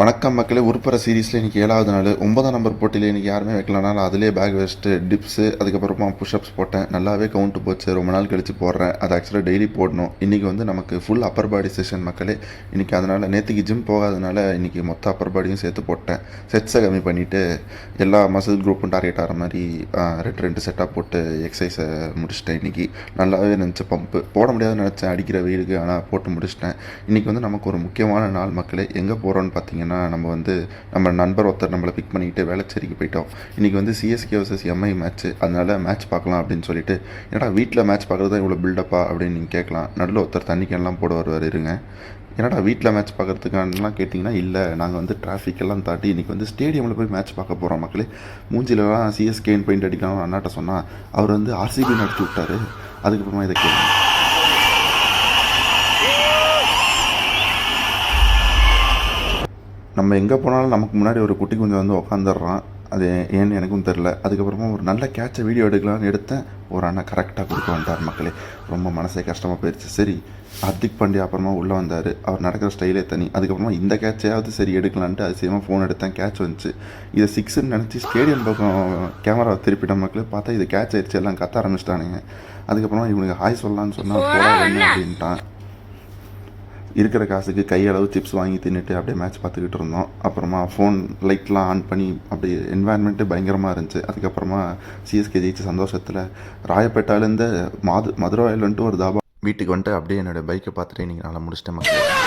வணக்கம் மக்களே. உருப்பற சீரீஸில் இன்றைக்கி 7வது நாள் 9ஆம் நம்பர் போட்டியில் இன்றைக்கி யாருமே வைக்கலனால அதிலே பேக் வெஸ்ட்டு டிப்ஸு அதுக்கப்புறமா புஷ்அப்ஸ் போட்டேன். நல்லாவே கவுண்ட்டு போச்சு. ரொம்ப நாள் கழித்து போடுறேன். அது ஆக்சுவலாக டெய்லி போடணும். இன்றைக்கி வந்து நமக்கு ஃபுல் அப்பர் பாடி செஷன் மக்களே. இன்றைக்கி அதனால் நேற்றுக்கு ஜிம் போகாதனால இன்றைக்கி மொத்த அப்பர் பாடியும் சேர்த்து போட்டேன். செட்ஸை கம்மி பண்ணிவிட்டு எல்லா மசில் குரூப்பும் டார்கெட் ஆகிற மாதிரி ரெண்டு செட்டாக போட்டு எக்ஸசைஸை முடிச்சிட்டேன். இன்றைக்கி நல்லாவே நினச்ச பம்பு போட முடியாதுன்னு நினச்சேன் அடிக்கிற வெயிலுக்கு, ஆனால் போட்டு முடிச்சிட்டேன். இன்றைக்கி வந்து நமக்கு ஒரு முக்கியமான நாள் மக்களே. எங்கே போகிறோன்னு பார்த்தீங்கன்னா நம்ம நண்பர் ஒருத்தர் நம்மளை பிக் பண்ணிக்கிட்டு வேளச்சேரிக்கு போயிட்டோம். இன்றைக்கி வந்து சிஎஸ்கே வர்சஸ் எம்ஐ மேட்ச்சு. அதனால் மேட்ச் பார்க்கலாம் அப்படின்னு சொல்லிட்டு, ஏன்னா வீட்டில் மேட்ச் பார்க்குறது தான் இவ்வளோ பில்டப்பா அப்படின்னு நீங்கள் கேட்கலாம். நடுவில் ஒருத்தர் தண்ணிக்கெல்லாம் போட வருவார். இருங்க, என்னடா வீட்டில் மேட்ச் பார்க்குறதுக்கானலாம் கேட்டிங்கன்னா, இல்லை நாங்கள் வந்து டிராஃபிக்கெல்லாம் தாண்டி இன்றைக்கி வந்து ஸ்டேடியமில் போய் மேட்ச் பார்க்க போகிறோம் மக்களே. மூஞ்சிலலாம் சிஎஸ்கேன்னு பெயிண்ட் அடிக்கலாம் அண்ணாட்ட சொன்னால் அவர் வந்து ஆர்சிபி நடத்தி விட்டார். அதுக்கப்புறமா இதை கேட்குறேன். நம்ம எங்கே போனாலும் நமக்கு முன்னாடி ஒரு குட்டி குஞ்சம் வந்து உக்காந்துடுறான். அது ஏன்னு எனக்கும் தெரில. அதுக்கப்புறமா ஒரு நல்ல கேட்சை வீடியோ எடுக்கலான்னு எடுத்தேன். ஒரு அண்ணா கரெக்டாக கொடுக்க வந்தார் மக்களே. ரொம்ப மனசே கஷ்டமாக போயிடுச்சு. சரி, ஹர்திக் பாண்டியா அப்புறமா உள்ளே வந்தார். அவர் நடக்கிற ஸ்டைலே தனி. அதுக்கப்புறமா இந்த கேட்சையாவது சரி எடுக்கலான்ட்டு அதிசயமாக ஃபோன் எடுத்தேன். கேட்ச் வந்துச்சு. இதை 6ன்னு நினச்சி ஸ்டேடியம் பக்கம் கேமராவை திருப்பிட்ட மக்களே. பார்த்தா இது கேட்ச் ஆயிடுச்சு. எல்லாம் கத்த ஆரம்பிச்சிட்டானுங்க. அதுக்கப்புறமா இவனுக்கு ஹாய் சொல்லலான்னு சொன்னால் போடாதுன்னு அப்படின்ட்டான். இருக்கிற காசுக்கு கையளவு சிப்ஸ் வாங்கி தின்னுட்டு அப்படியே மேட்ச் பார்த்துக்கிட்டு இருந்தோம். அப்புறமா ஃபோன் லைட்லாம் ஆன் பண்ணி அப்படியே என்வாயன்மெண்ட்டு பயங்கரமாக இருந்துச்சு. அதுக்கப்புறமா சிஎஸ்கே ஜெயிச்ச சந்தோஷத்தில் ராயப்பேட்டாலேருந்து மதுரவாயில்ன்ட்டு ஒரு தாபா வீட்டுக்கு வந்துட்டு அப்படியே என்னோடய பைக்கை பார்த்துட்டு இன்றைக்கி நல்லா முடிச்சிட்டேன் மக்கள்.